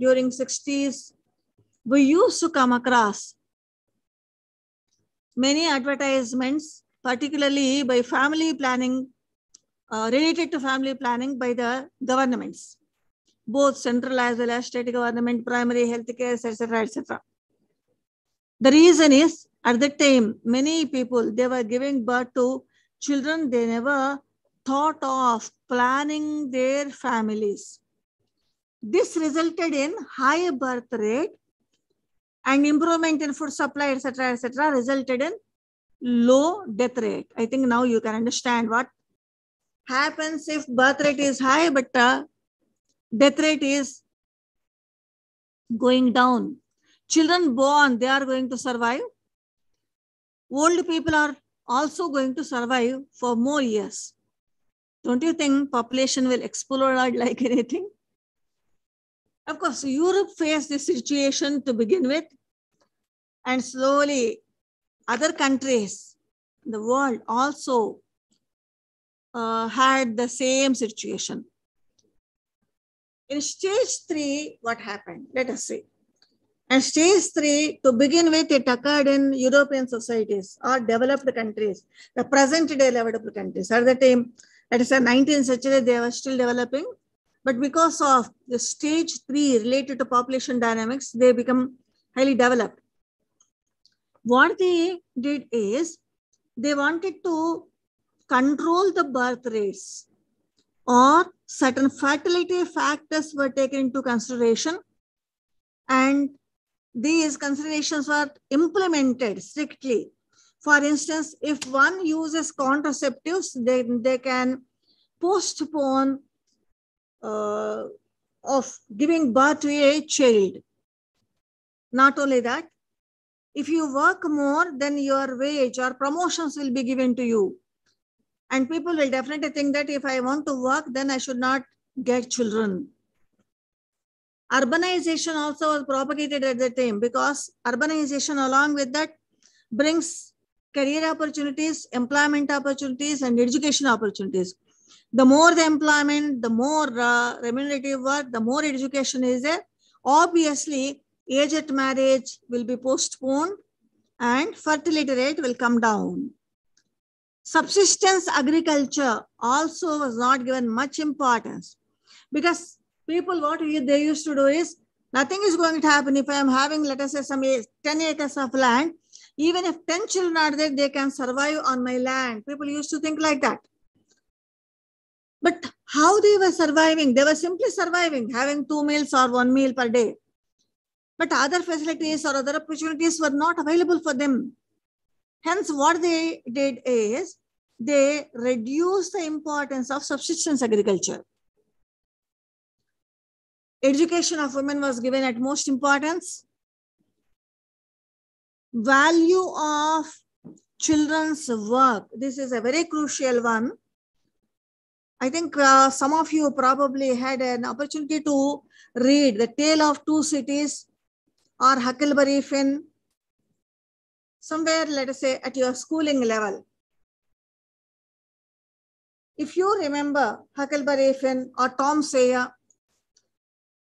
during 60s, we used to come across many advertisements, particularly by family planning, related to family planning by the governments, both central as well as state government, primary health care, etc., etc. The reason is, at that time, many people, they were giving birth to children, they never thought of planning their families. This resulted in high birth rate, and improvement in food supply, etc., resulted in low death rate. I think now you can understand what happens if birth rate is high, but death rate is going down. Children born, they are going to survive. Old people are also going to survive for more years. Don't you think population will explode like anything? Of course, Europe faced this situation to begin with, and slowly other countries in the world also had the same situation. In stage 3, what happened? Let us see. And stage 3, to begin with, it occurred in European societies or developed countries, the present day developed countries. At the time, that is the 19th century, they were still developing. But because of the stage 3 related to population dynamics, they become highly developed. What they did is, they wanted to control the birth rates, or certain fertility factors were taken into consideration, and these considerations were implemented strictly. For instance, if one uses contraceptives, then they can postpone of giving birth to a child. Not only that, if you work more, then your wage or promotions will be given to you. And people will definitely think that if I want to work, then I should not get children. Urbanization also was propagated at the time, because urbanization along with that brings career opportunities, employment opportunities, and education opportunities. The more the employment, the more remunerative work, the more education is there. Obviously, age at marriage will be postponed and fertility rate will come down. Subsistence agriculture also was not given much importance, because people, what they used to do is, nothing is going to happen if I am having, let us say, some 10 acres of land. Even if 10 children are there, they can survive on my land. People used to think like that. But how they were surviving? They were simply surviving, having 2 meals or 1 meal per day. But other facilities or other opportunities were not available for them. Hence, what they did is, they reduced the importance of subsistence agriculture. Education of women was given at most importance. Value of children's work. This is a very crucial one. I think some of you probably had an opportunity to read The Tale of Two Cities or Huckleberry Finn, somewhere, let us say, at your schooling level. If you remember Huckleberry Finn or Tom Sawyer,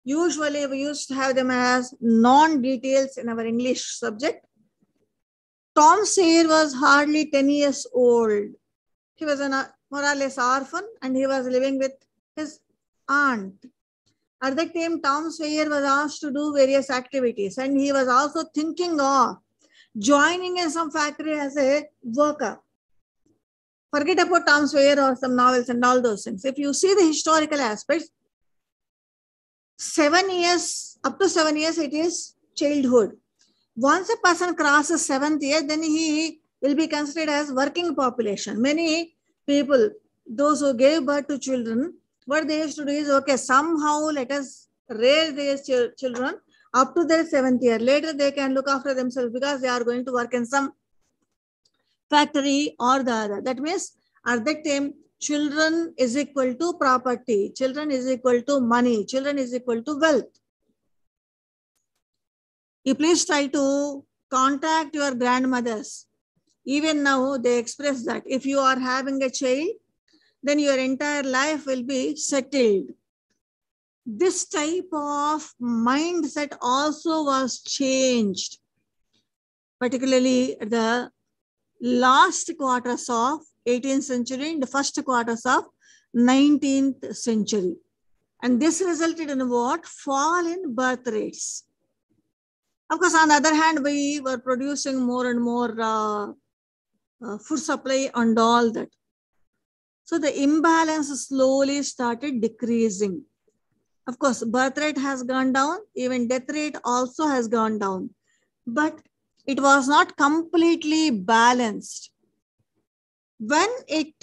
usually we used to have them as non-details in our English subject. Tom Sawyer was hardly 10 years old. He was more or less orphan, and he was living with his aunt. At that time, Tom Sawyer was asked to do various activities, and he was also thinking of joining in some factory as a worker. Forget about Tom Sawyer or some novels and all those things. If you see the historical aspects, 7 years, up to 7 years, it is childhood. Once a person crosses 7th year, then he will be considered as working population. Many people, those who gave birth to children, what they used to do is, okay, somehow let us rear these children up to their 7th year. Later, they can look after themselves because they are going to work in some factory or the other. That means at that time, children is equal to property, children is equal to money, children is equal to wealth. You please try to contact your grandmothers. Even now, they express that if you are having a child, then your entire life will be settled. this type of mindset also was changed, particularly at the last quarters of 18th century and the first quarters of 19th century. And this resulted in what? Fall in birth rates. Of course, on the other hand, we were producing more and more food supply and all that. So the imbalance slowly started decreasing. Of course, birth rate has gone down, even death rate also has gone down. But it was not completely balanced. When it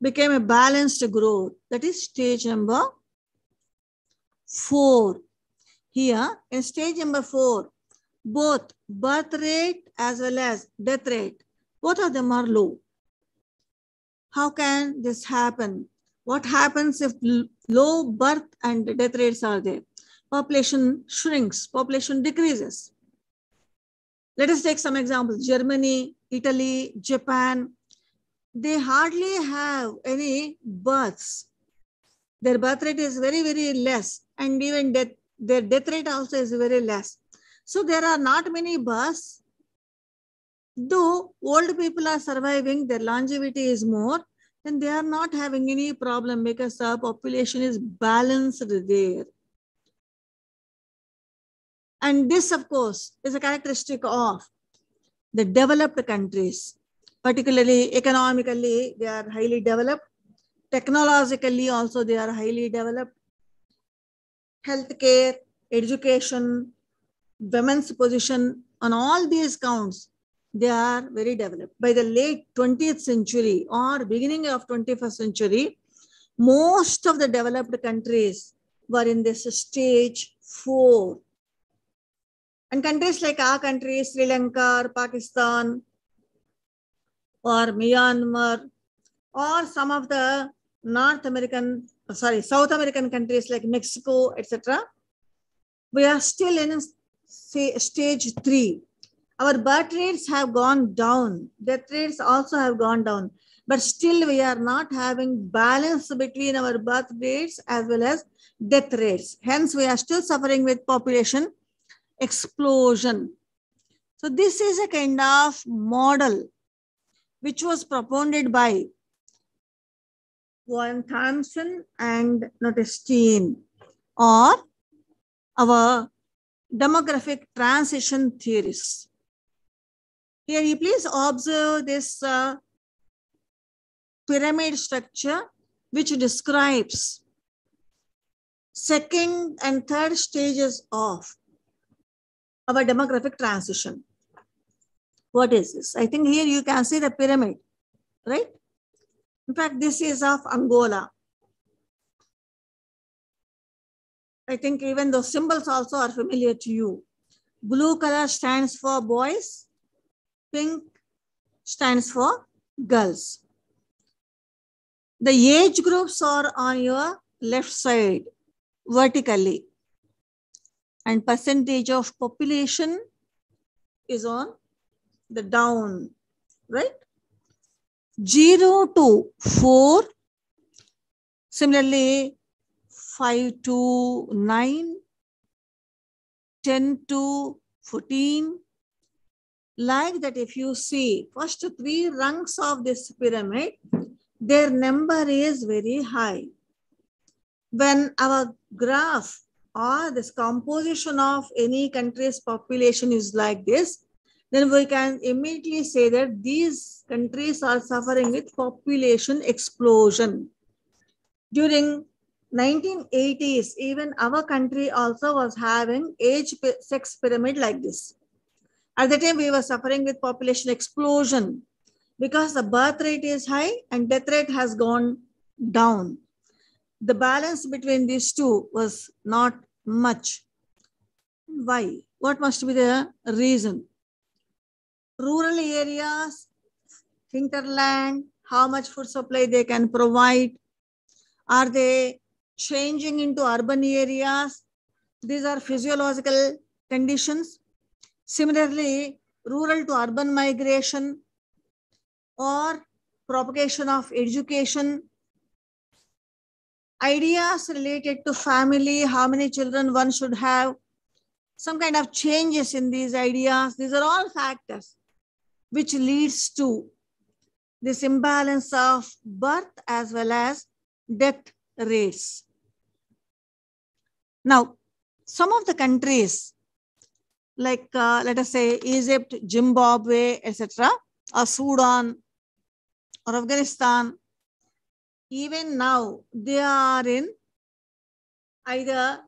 became a balanced growth, that is stage number 4. Here, in stage number 4, both birth rate as well as death rate, both of them are low. How can this happen? What happens if low birth and death rates are there? Population shrinks, population decreases. Let us take some examples. Germany, Italy, Japan, they hardly have any births. Their birth rate is very, very less, and even their death rate also is very less. So there are not many births. Though old people are surviving, their longevity is more, then they are not having any problem because the population is balanced there. And this, of course, is a characteristic of the developed countries, particularly economically, they are highly developed. Technologically also, they are highly developed. Healthcare, education, women's position, on all these counts, they are very developed. By the late 20th century or beginning of 21st century, most of the developed countries were in this stage 4. And countries like our country, Sri Lanka or Pakistan or Myanmar or some of the South American countries like Mexico, etc., we are still in stage 3. Our birth rates have gone down. Death rates also have gone down. But still we are not having balance between our birth rates as well as death rates. Hence, we are still suffering with population explosion. So this is a kind of model which was propounded by Warren Thompson and Notestein, or our demographic transition theories. Here you please observe this pyramid structure which describes second and third stages of our demographic transition. What is this? I think here you can see the pyramid, right? In fact, this is of Angola. I think even those symbols also are familiar to you. Blue color stands for boys. Pink stands for girls. The age groups are on your left side, vertically. And percentage of population is on the down, right? 0 to 4. Similarly, 5 to 9, 10 to 14. Like that, if you see first 3 rungs of this pyramid, their number is very high. When our graph or this composition of any country's population is like this, then we can immediately say that these countries are suffering with population explosion. During 1980s, even our country also was having age-sex pyramid like this. At the time, we were suffering with population explosion because the birth rate is high and death rate has gone down. The balance between these two was not much. Why? What must be the reason? Rural areas, hinterland, how much food supply they can provide. Are they changing into urban areas? These are physiological conditions. Similarly, rural to urban migration or propagation of education ideas related to family, how many children one should have, some kind of changes in these ideas. These are all factors which leads to this imbalance of birth as well as death rates. Now, some of the countries like let us say Egypt, Zimbabwe, etc., or Sudan or Afghanistan, even now they are in either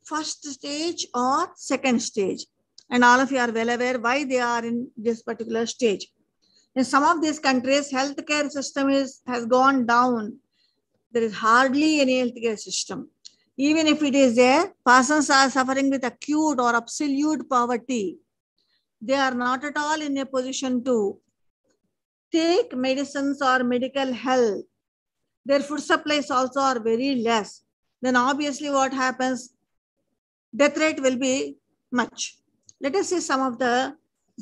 first stage or second stage. And all of you are well aware why they are in this particular stage. In some of these countries, healthcare system has gone down. There is hardly any healthcare system. Even if it is there, persons are suffering with acute or absolute poverty. They are not at all in a position to take medicines or medical help. Their food supplies also are very less. Then obviously what happens? Death rate will be much. Let us see some of the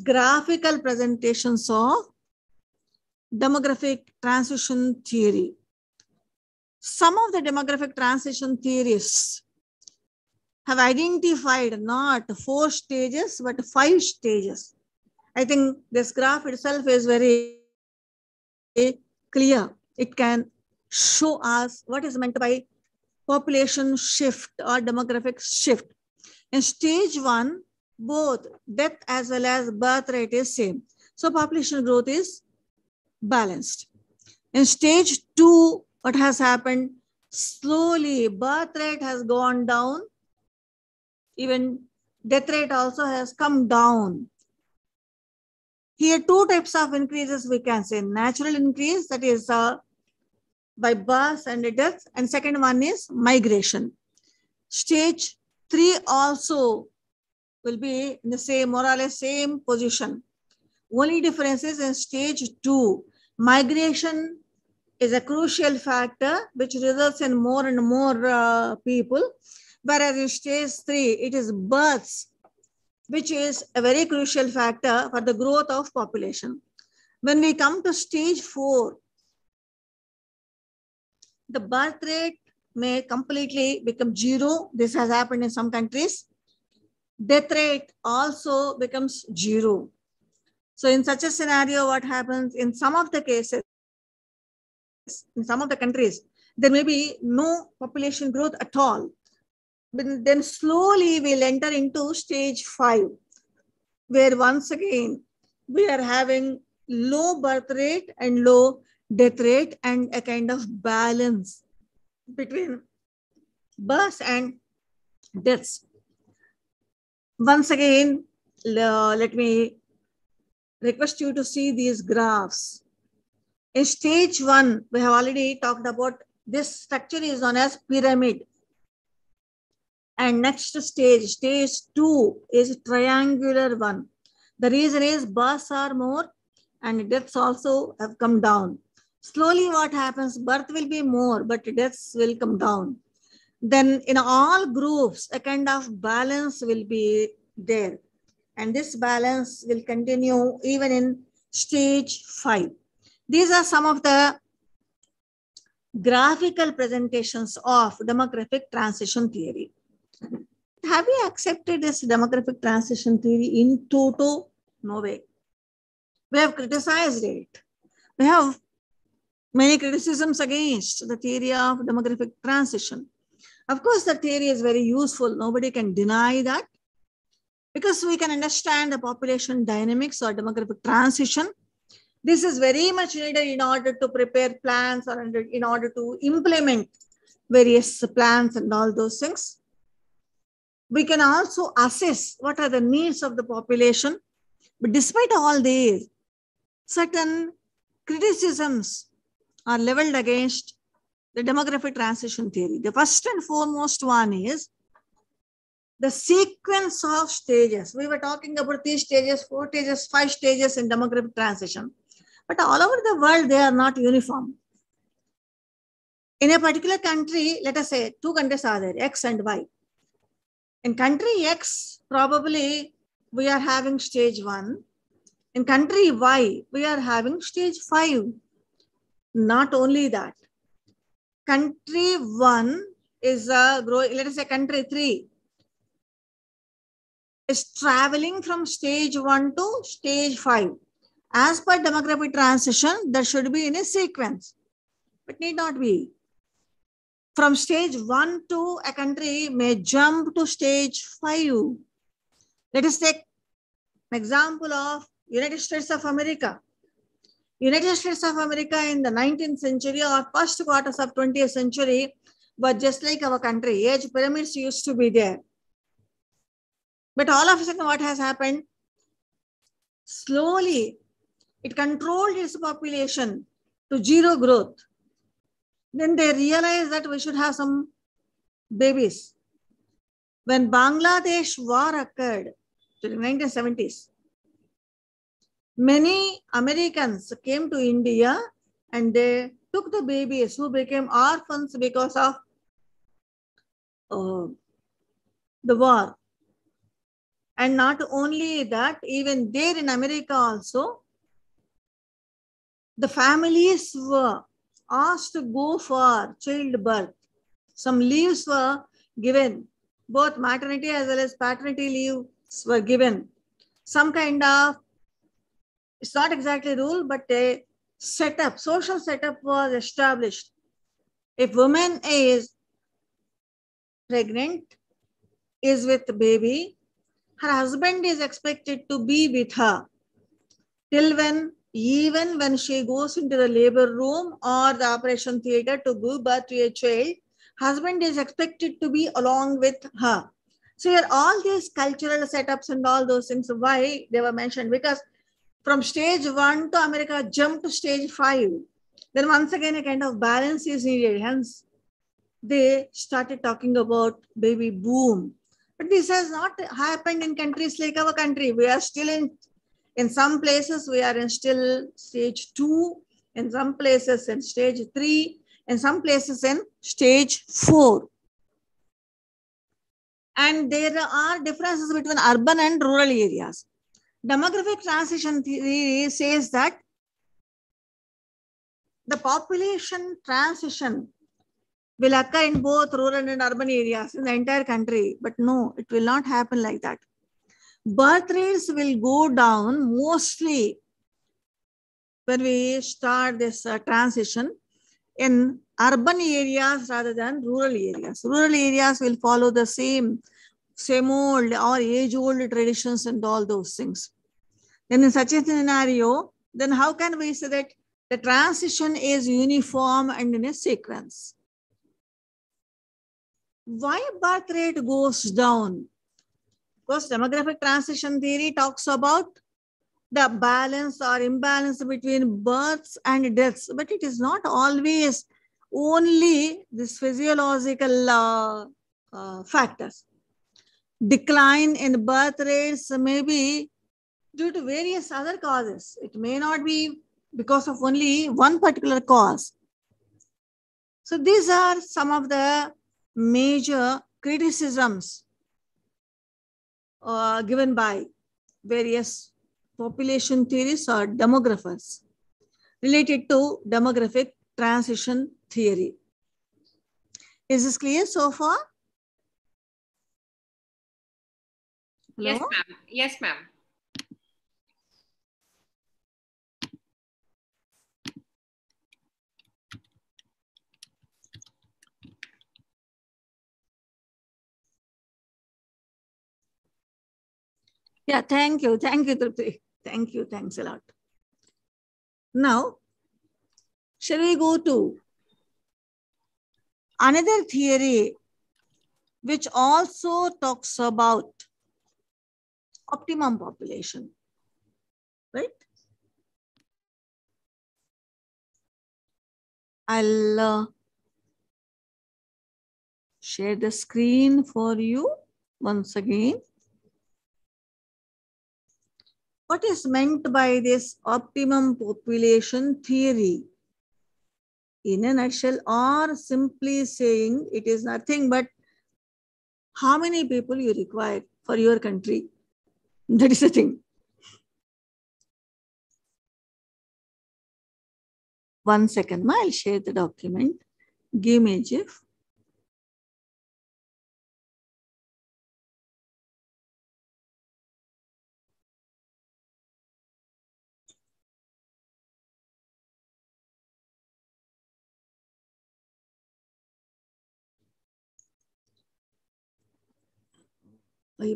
graphical presentations of demographic transition theory. Some of the demographic transition theorists have identified not 4 stages, but 5 stages. I think this graph itself is very clear. It can show us what is meant by population shift or demographic shift. In stage 1, both death as well as birth rate is same. So population growth is balanced. In stage 2, what has happened? Slowly birth rate has gone down. Even death rate also has come down. Here 2 types of increases we can say. Natural increase, that is by birth and death, and second one is migration. Stage 3 also will be in the same, more or less same position. Only difference is in stage 2, migration is a crucial factor which results in more and more people, whereas in stage 3, it is births, which is a very crucial factor for the growth of population. When we come to stage 4, the birth rate may completely become 0. This has happened in some countries. Death rate also becomes 0. So in such a scenario, what happens in some of the cases, in some of the countries, there may be no population growth at all. But then slowly we'll enter into stage 5, where once again we are having low birth rate and low death rate and a kind of balance between births and deaths. Once again, let me request you to see these graphs. In stage 1, we have already talked about this structure is known as pyramid. And next stage, stage 2 is triangular one. The reason is births are more and deaths also have come down. Slowly what happens, birth will be more, but deaths will come down. Then in all groups, a kind of balance will be there. And this balance will continue even in stage 5. These are some of the graphical presentations of demographic transition theory. Have we accepted this demographic transition theory in toto? No way. We have criticized it. We have many criticisms against the theory of demographic transition. Of course, the theory is very useful. Nobody can deny that. Because we can understand the population dynamics or demographic transition. This is very much needed in order to prepare plans or in order to implement various plans and all those things. We can also assess what are the needs of the population. But despite all these, certain criticisms are leveled against the demographic transition theory. The first and foremost one is the sequence of stages. We were talking about these stages, 4 stages, 5 stages in demographic transition. But all over the world, they are not uniform. In a particular country, let us say 2 countries are there, X and Y. In country X, probably we are having stage 1. In country Y, we are having stage 5. Not only that, country 1 is growing, let us say country 3 is traveling from stage 1 to stage 5. As per demographic transition, that should be in a sequence, but need not be. From stage 1 to a country may jump to stage 5. Let us take an example of United States of America. United States of America in the 19th century or first quarters of 20th century were just like our country. Age pyramids used to be there. But all of a sudden what has happened? Slowly, it controlled its population to zero growth. Then they realized that we should have some babies. When Bangladesh war occurred during 1970s, many Americans came to India and they took the babies who became orphans because of the war. And not only that, even there in America also, the families were asked to go for childbirth. Some leaves were given, both maternity as well as paternity leaves were given. Some kind of, it's not exactly rule, but a setup, social setup was established. If woman is pregnant, is with the baby, her husband is expected to be with her till when, even when she goes into the labor room or the operation theater to give birth to a child, husband is expected to be along with her. So here all these cultural setups and all those things, why they were mentioned? Because from stage 1 to America jump to stage 5. Then once again a kind of balance is needed. Hence, they started talking about baby boom. But this has not happened in countries like our country. We are still in some places, we are in still stage 2, in some places in stage 3, in some places in stage 4. And there are differences between urban and rural areas. Demographic transition theory says that the population transition will occur in both rural and urban areas in the entire country. But no, it will not happen like that. Birth rates will go down mostly when we start this transition in urban areas rather than rural areas. Rural areas will follow the same old or age-old traditions and all those things. Then in such a scenario, then how can we say that the transition is uniform and in a sequence? Why birth rate goes down? Because demographic transition theory talks about the balance or imbalance between births and deaths, but it is not always only this physiological factors. Decline in birth rates may be due to various other causes. It may not be because of only one particular cause. So these are some of the major criticisms given by various population theorists or demographers related to demographic transition theory. Is this clear so far? Hello? Yes, ma'am. Yes, ma'am. Yeah, thank you. Thank you, Trupti. Thank you. Thanks a lot. Now, shall we go to another theory which also talks about optimum population, right? I'll share the screen for you once again. What is meant by this optimum population theory? In a nutshell, or simply saying it is nothing but how many people you require for your country. That is the thing. One second, I'll share the document. Give me a GIF.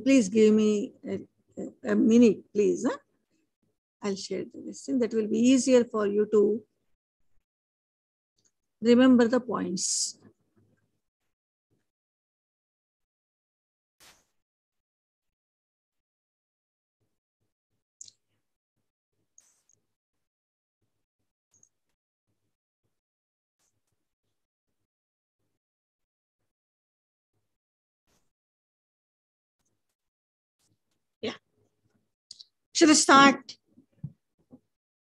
Please give me a minute, please. Huh? I'll share this thing. That will be easier for you to remember the points. Yeah. Should we start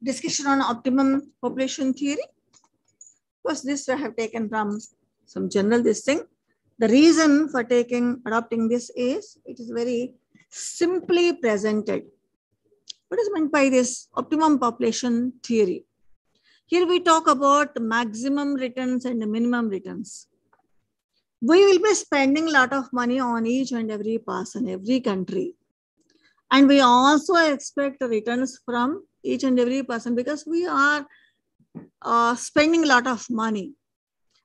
discussion on optimum population theory? Because this I have taken from some general this thing. The reason for adopting this is it is very simply presented. What is meant by this optimum population theory? Here we talk about maximum returns and minimum returns. We will be spending a lot of money on each and every person, every country. And we also expect returns from each and every person because we are spending a lot of money.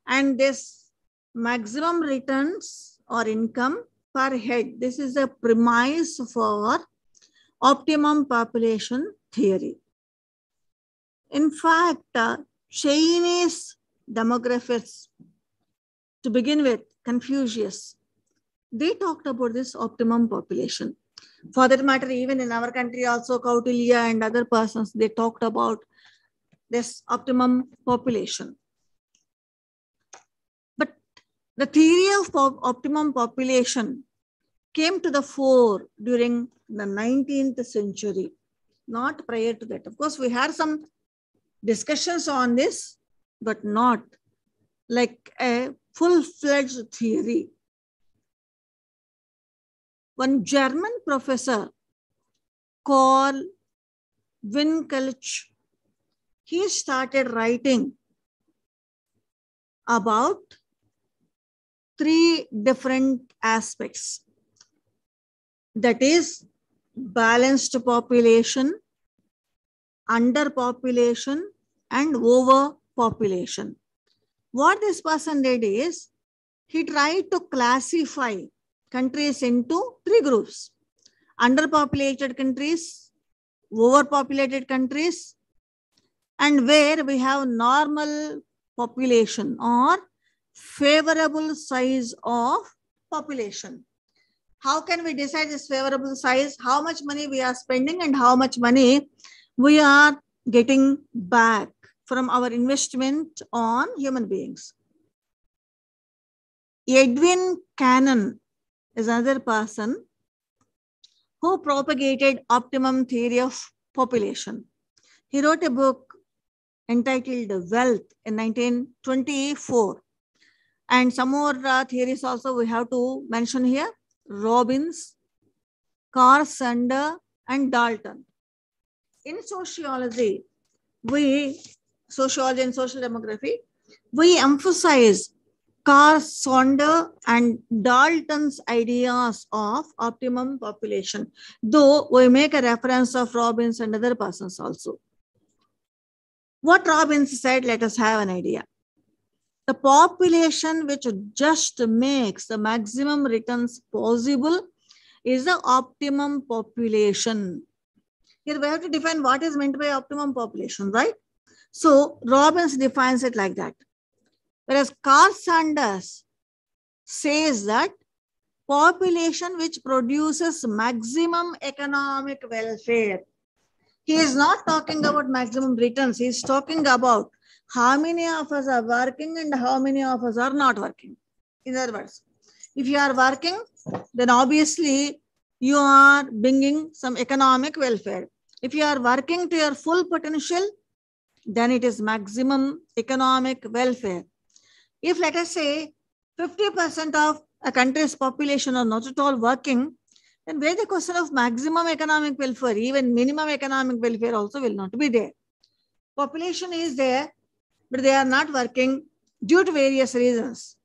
And this maximum returns or income per head, this is the premise for optimum population theory. In fact, Chinese demographers, to begin with, Confucius, they talked about this optimum population. For that matter, even in our country also, Kautilya and other persons, they talked about this optimum population. But the theory of optimum population came to the fore during the 19th century, not prior to that. Of course, we had some discussions on this, but not like a full-fledged theory. One German professor called Winkelch, he started writing about 3 different aspects. That is balanced population, underpopulation, and overpopulation. What this person did is, he tried to classify countries into 3 groups: underpopulated countries, overpopulated countries, and where we have normal population or favorable size of population. How can we decide this favorable size? How much money we are spending and how much money we are getting back from our investment on human beings. Edwin Cannon is another person who propagated optimum theory of population. He wrote a book entitled Wealth in 1924. And some more theories also we have to mention here: Robbins, Carl Sander, and Dalton. In sociology and social demography, we emphasize Carl Sander and Dalton's ideas of optimum population, though we make a reference of Robbins and other persons also. What Robbins said, let us have an idea. The population which just makes the maximum returns possible is the optimum population. Here we have to define what is meant by optimum population, right? So Robbins defines it like that. Whereas Carl Sanders says that population which produces maximum economic welfare. He is not talking about maximum returns. He is talking about how many of us are working and how many of us are not working. In other words, if you are working, then obviously you are bringing some economic welfare. If you are working to your full potential, then it is maximum economic welfare. If, let us say, 50% of a country's population are not at all working, then where the question of maximum economic welfare, even minimum economic welfare also will not be there. Population is there, but they are not working. due to various reasons.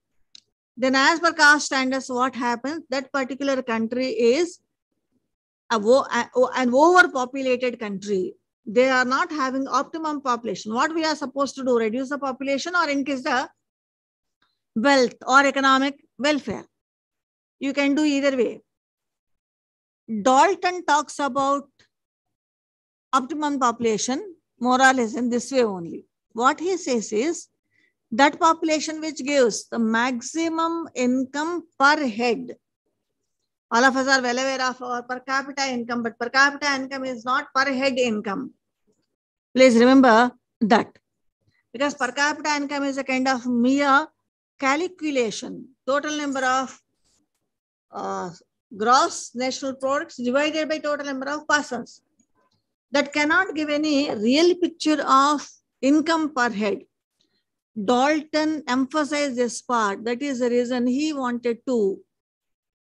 Then as per caste standards, what happens? That particular country is an overpopulated country. They are not having optimum population. What we are supposed to do? Reduce the population or increase the wealth or economic welfare. You can do either way. Dalton talks about optimum population more or less in this way only. What he says is that population which gives the maximum income per head. All of us are well aware of our per capita income, but per capita income is not per head income. Please remember that. Because per capita income is a kind of mere calculation. Total number of gross national products divided by total number of persons. That cannot give any real picture of income per head. Dalton emphasized this part. That is the reason he wanted to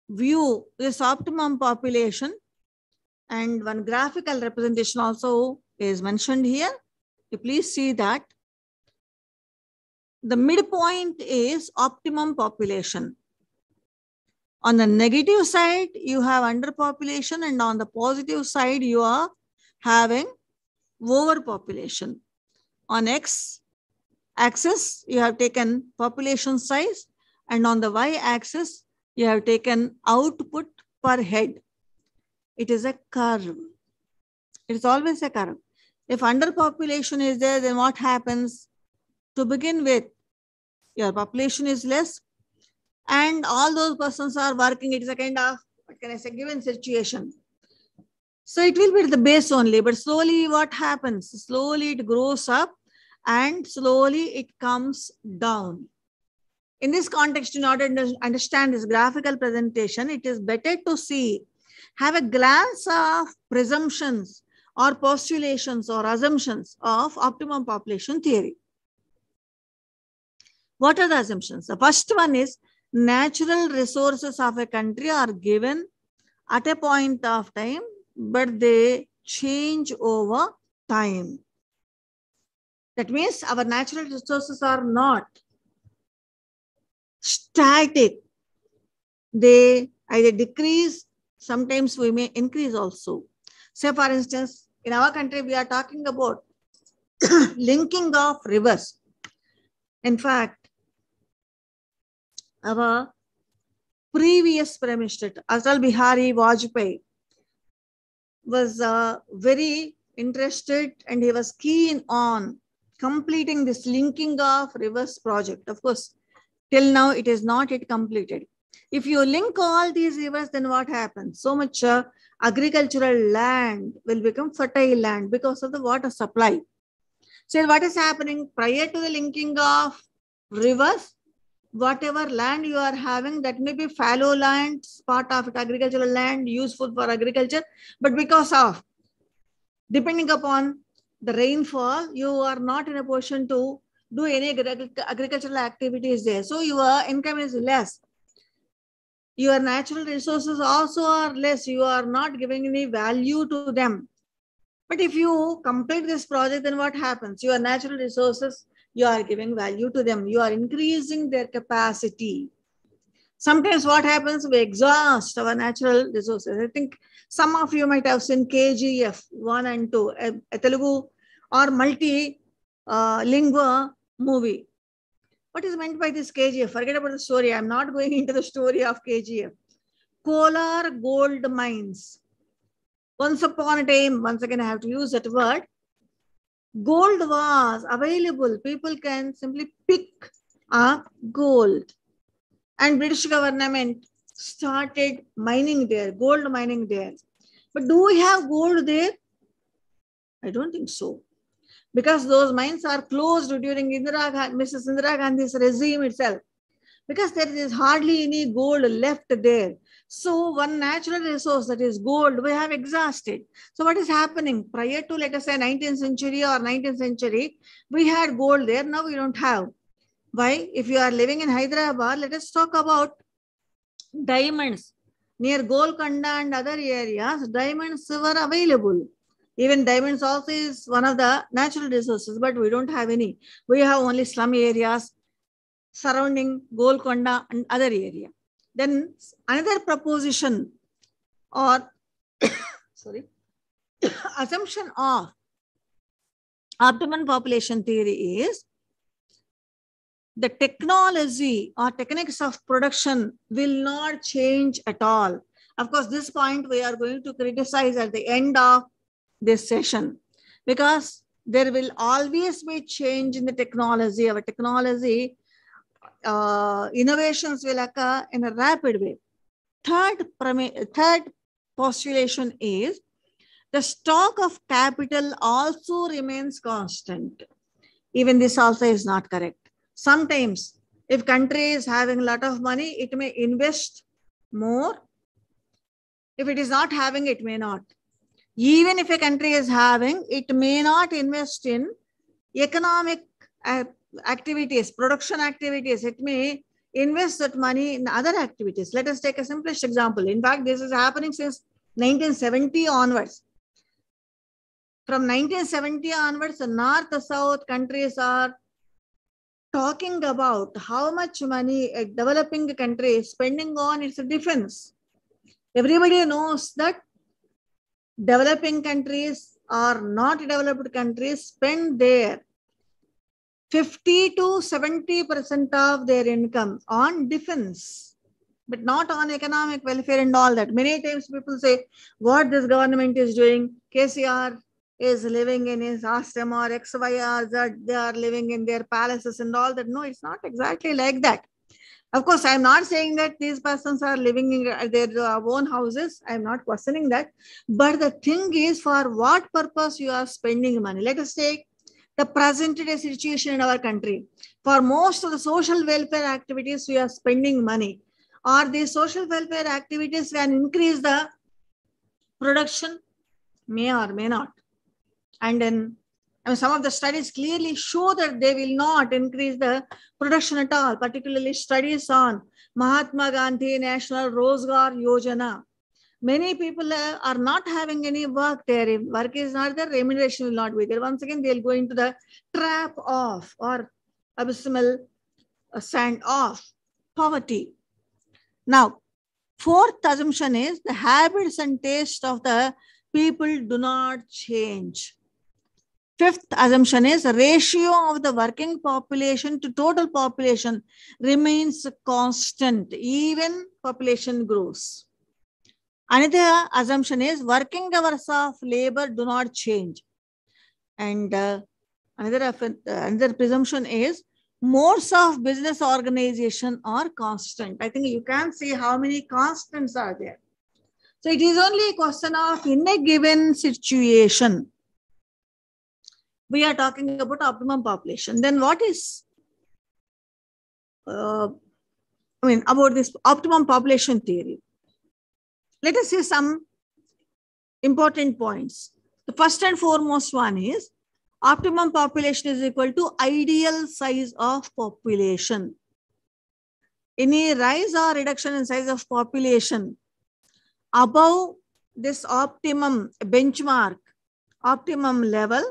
view this optimum population, and one graphical representation also is mentioned here. You please see that. The midpoint is optimum population. On the negative side, you have underpopulation, and on the positive side, you are having overpopulation. On X axis, you have taken population size, and on the Y axis, you have taken output per head. It is a curve. It is always a curve. If underpopulation is there, then what happens? To begin with, your population is less, and all those persons are working. It is a kind of, what can I say, given situation. So it will be at the base only, but slowly what happens? Slowly it grows up and slowly it comes down. In this context, in order to understand this graphical presentation, it is better to see, have a glance of presumptions or postulations or assumptions of optimum population theory. What are the assumptions? The first one is natural resources of a country are given at a point of time, but they change over time. That means our natural resources are not static. They either decrease, sometimes we may increase also. Say for instance, in our country, we are talking about linking of rivers. In fact, our previous Prime Minister, Atal Bihari Vajpayee, was very interested and he was keen on completing this linking of rivers project. Of course, till now, it is not yet completed. If you link all these rivers, then what happens? So much agricultural land will become fertile land because of the water supply. So what is happening? Prior to the linking of rivers, whatever land you are having, that may be fallow land, part of it, agricultural land, useful for agriculture. But because of, depending upon the rainfall, you are not in a position to do any agricultural activities there. So your income is less. Your natural resources also are less. You are not giving any value to them. But if you complete this project, then what happens? Your natural resources, you are giving value to them. You are increasing their capacity. Sometimes what happens? We exhaust our natural resources. I think some of you might have seen KGF 1 and 2, a Telugu or multi-lingua movie. What is meant by this KGF? Forget about the story. I'm not going into the story of KGF. Kolar gold mines. Once upon a time, once again I have to use that word, gold was available. People can simply pick up gold. And British government started mining there, gold mining there. But do we have gold there? I don't think so. Because those mines are closed during Mrs. Indira Gandhi's regime itself. Because there is hardly any gold left there. So one natural resource, that is gold, we have exhausted. So what is happening? Prior to, let us say, 19th century or 19th century, we had gold there. Now we don't have. Why? If you are living in Hyderabad, let us talk about diamonds. Near Golconda and other areas, diamonds were available. Even diamonds also is one of the natural resources, but we don't have any. We have only slum areas, surrounding Golconda and other area. Then another proposition or sorry, assumption of optimum population theory is the technology or techniques of production will not change at all. Of course, this point we are going to criticize at the end of this session, because there will always be change in the technology. Our technology innovations will occur in a rapid way. Third postulation is the stock of capital also remains constant. Even this also is not correct. Sometimes if country is having a lot of money, it may invest more. If it is not having, it may not. Even if a country is having, it may not invest in economic activities, production activities. It may invest that money in other activities. Let us take a simplest example. In fact, this is happening since 1970 onwards. From 1970 onwards, the north-south countries are talking about how much money a developing country is spending on its defense. Everybody knows that developing countries or not developed countries spend their 50 to 70% of their income on defense, but not on economic welfare and all that. Many times people say what this government is doing, KCR is living in his ashram, or X, Y, or Z, they are living in their palaces and all that. No, it's not exactly like that. Of course, I'm not saying that these persons are living in their own houses. I'm not questioning that. But the thing is, for what purpose you are spending money? Let us take the present day situation in our country. For most of the social welfare activities, we are spending money. Or these social welfare activities can increase the production, may or may not. And then some of the studies clearly show that they will not increase the production at all, particularly studies on Mahatma Gandhi National Rozgar Yojana. Many people are not having any work there. If work is not there, remuneration will not be there. Once again, they'll go into the trap of or abysmal sand of poverty. Now, fourth assumption is the habits and taste of the people do not change. Fifth assumption is the ratio of the working population to total population remains constant, even population grows. Another assumption is working hours of labor do not change. And another presumption is modes of business organization are constant. I think you can see how many constants are there. So it is only a question of in a given situation. We are talking about optimum population. Then what is, about this optimum population theory? Let us see some important points. The first and foremost one is optimum population is equal to ideal size of population. Any rise or reduction in size of population above this optimum benchmark, optimum level,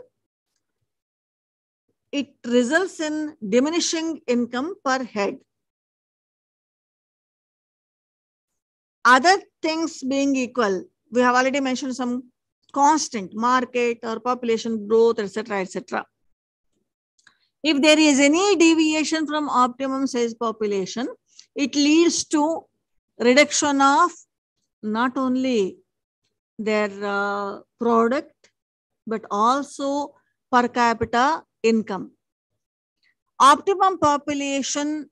it results in diminishing income per head. Other things being equal, we have already mentioned some constant market or population growth, etc., etc. If there is any deviation from optimum size population, it leads to reduction of not only their product, but also per capita income. Optimum population,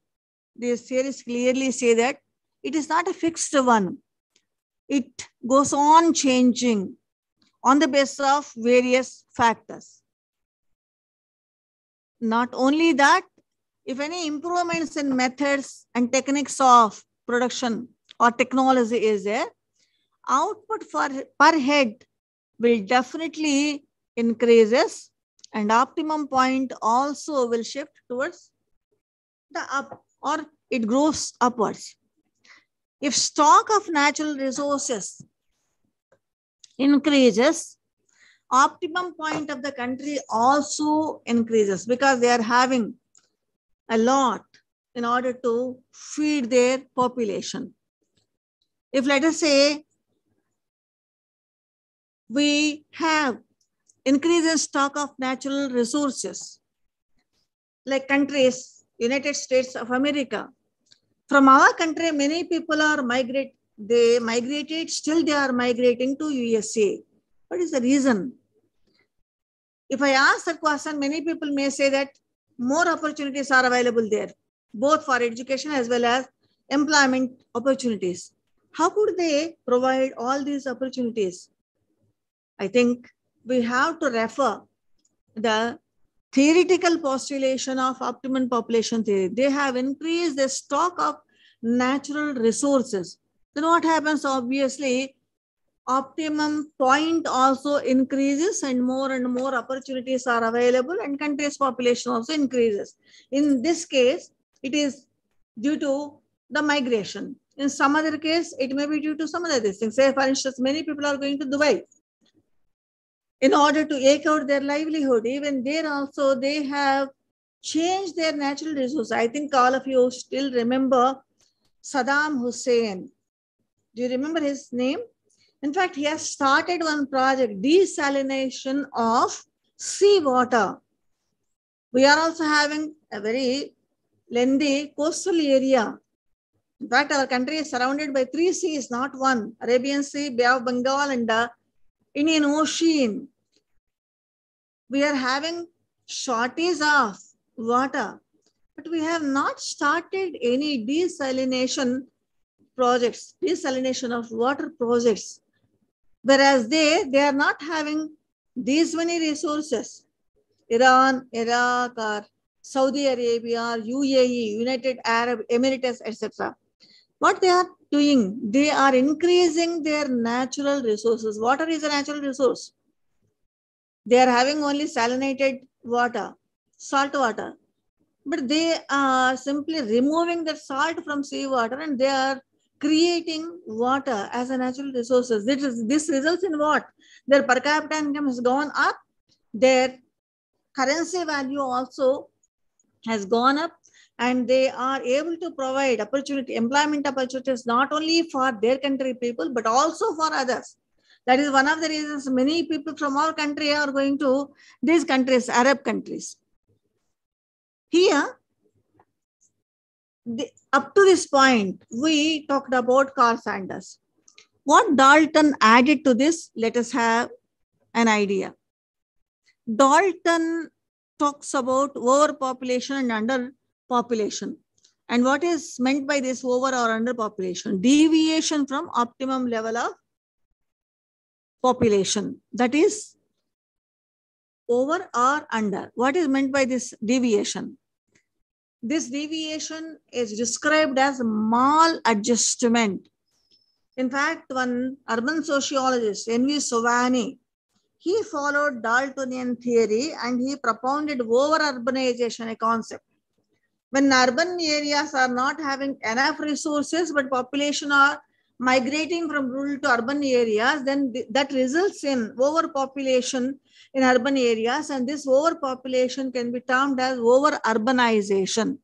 these theories clearly say that it is not a fixed one. It goes on changing on the basis of various factors. Not only that, if any improvements in methods and techniques of production or technology is there, output per head will definitely increases, and optimum point also will shift towards the up, or it grows upwards. If stock of natural resources increases, optimum point of the country also increases, because they are having a lot in order to feed their population. If let us say we have increase in stock of natural resources, like countries, United States of America. From our country, many people are they migrated, still they are migrating to USA. What is the reason? If I ask that question, many people may say that more opportunities are available there, both for education as well as employment opportunities. How could they provide all these opportunities? I think we have to refer the theoretical postulation of optimum population theory. They have increased the stock of natural resources. Then what happens? Obviously, optimum point also increases and more opportunities are available and country's population also increases. In this case, it is due to the migration. In some other case, it may be due to some other things. Say, for instance, many people are going to Dubai in order to eke out their livelihood. Even there also, they have changed their natural resources. I think all of you still remember Saddam Hussein. Do you remember his name? In fact, he has started one project, desalination of seawater. We are also having a very lengthy coastal area. In fact, our country is surrounded by 3 seas, not one. Arabian Sea, Bay of Bengal, and the Indian Ocean. We are having shortage of water, but we have not started any desalination projects, desalination of water projects. Whereas they are not having these many resources. Iran, Iraq, or Saudi Arabia, or UAE, United Arab Emirates, etc. What they are doing, they are increasing their natural resources. Water is a natural resource. They are having only salinated water, salt water. But they are simply removing the salt from seawater and they are creating water as a natural resources. This results in what? Their per capita income has gone up. Their currency value also has gone up. And they are able to provide employment opportunities, not only for their country people, but also for others. That is one of the reasons many people from our country are going to these countries, Arab countries. Here, up to this point, we talked about Carl Sanders. What Dalton added to this, let us have an idea. Dalton talks about overpopulation and underpopulation. And what is meant by this over or underpopulation? Deviation from optimum level of population. That is over or under. What is meant by this deviation? This deviation is described as maladjustment. In fact, one urban sociologist, N.V. Sovani, he followed Daltonian theory and he propounded over-urbanization, a concept. When urban areas are not having enough resources, but population are migrating from rural to urban areas, then that results in overpopulation in urban areas, and this overpopulation can be termed as over-urbanization.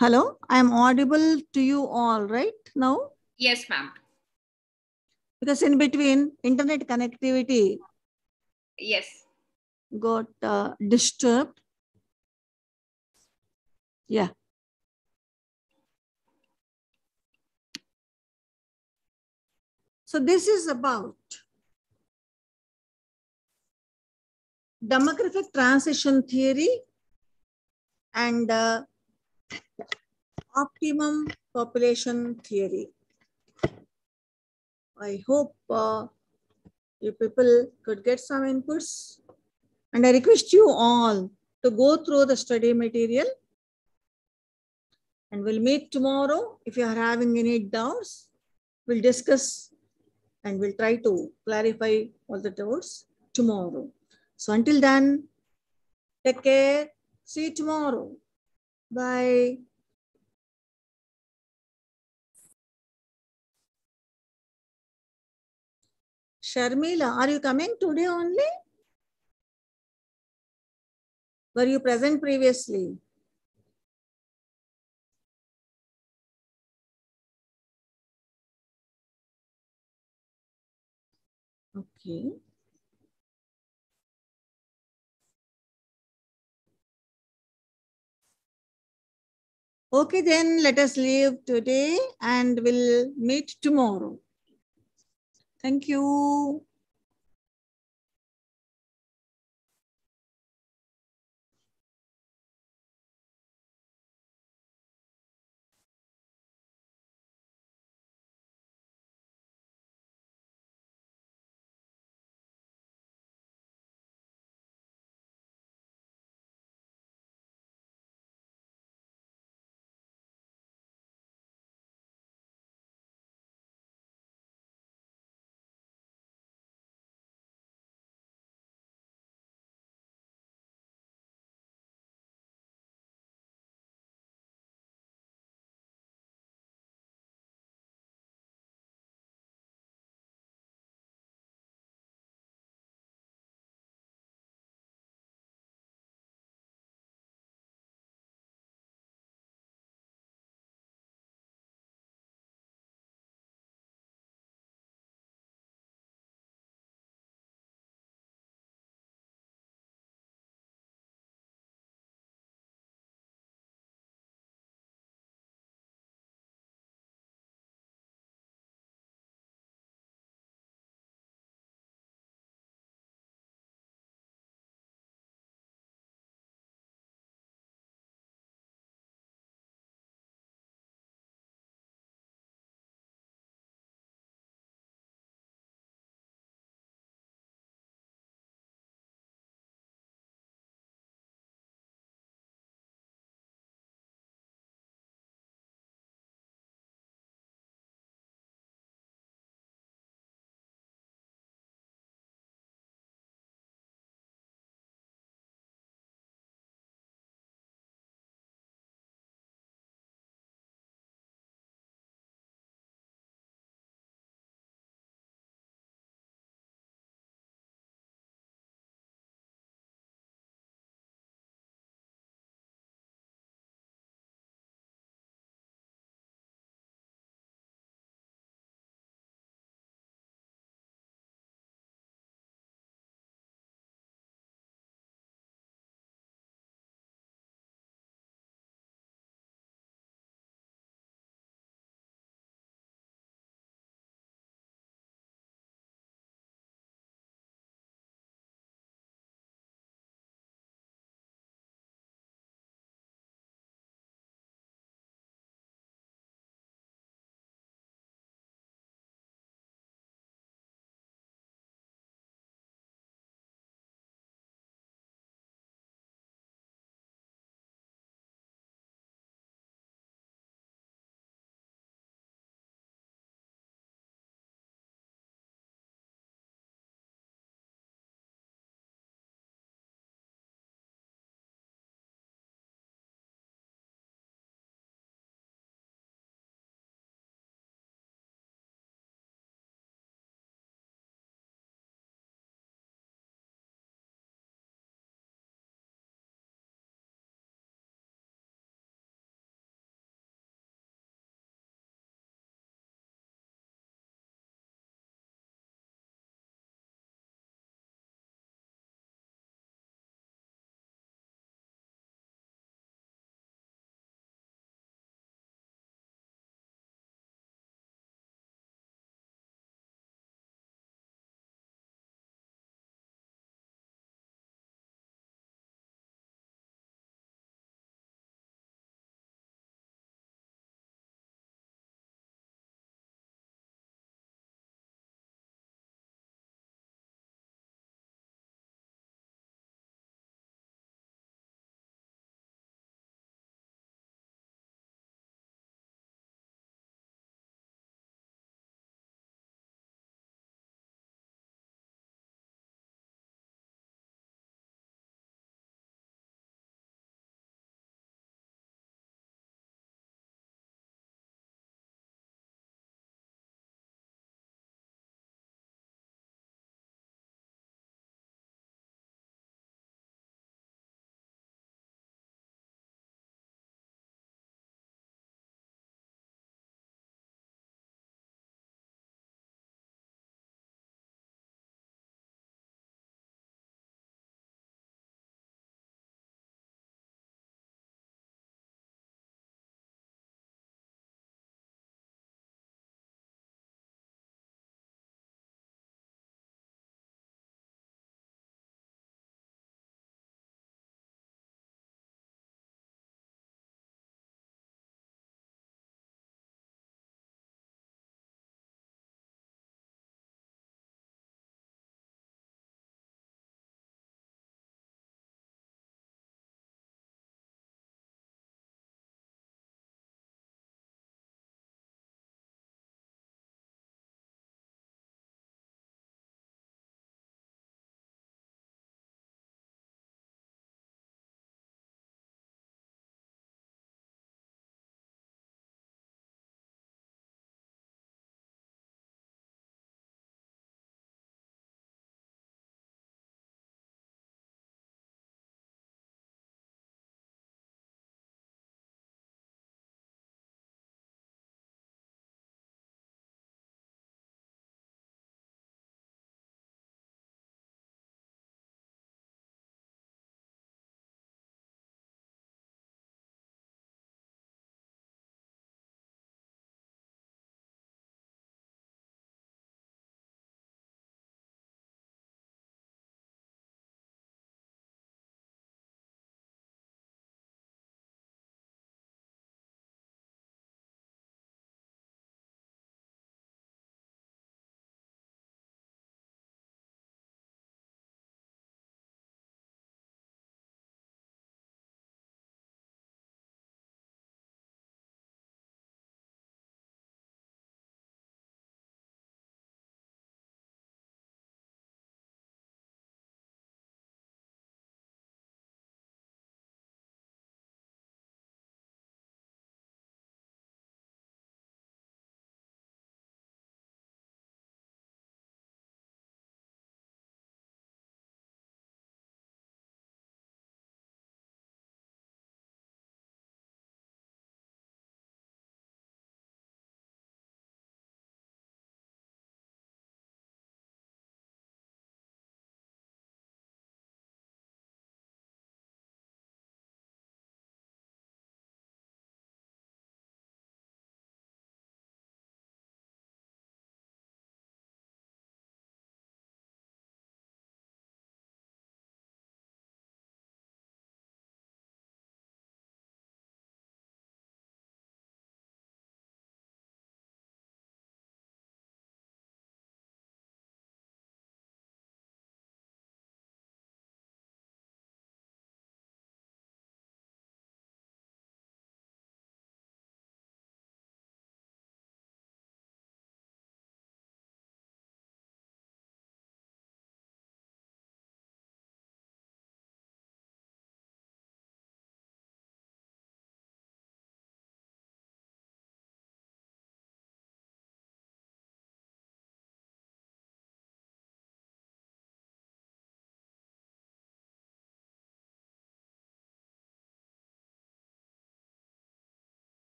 Hello, I am audible to you all right now? Yes, ma'am. Because in between, internet connectivity Yes. got disturbed. Yeah. So this is about demographic transition theory and optimum population theory. I hope you people could get some inputs, and I request you all to go through the study material, and we'll meet tomorrow. If you are having any doubts, we'll discuss and we'll try to clarify all the doubts tomorrow. So until then, take care. See you tomorrow. Bye. Sharmila, are you coming today only? Were you present previously? Okay. Okay, then let us leave today and we'll meet tomorrow. Thank you.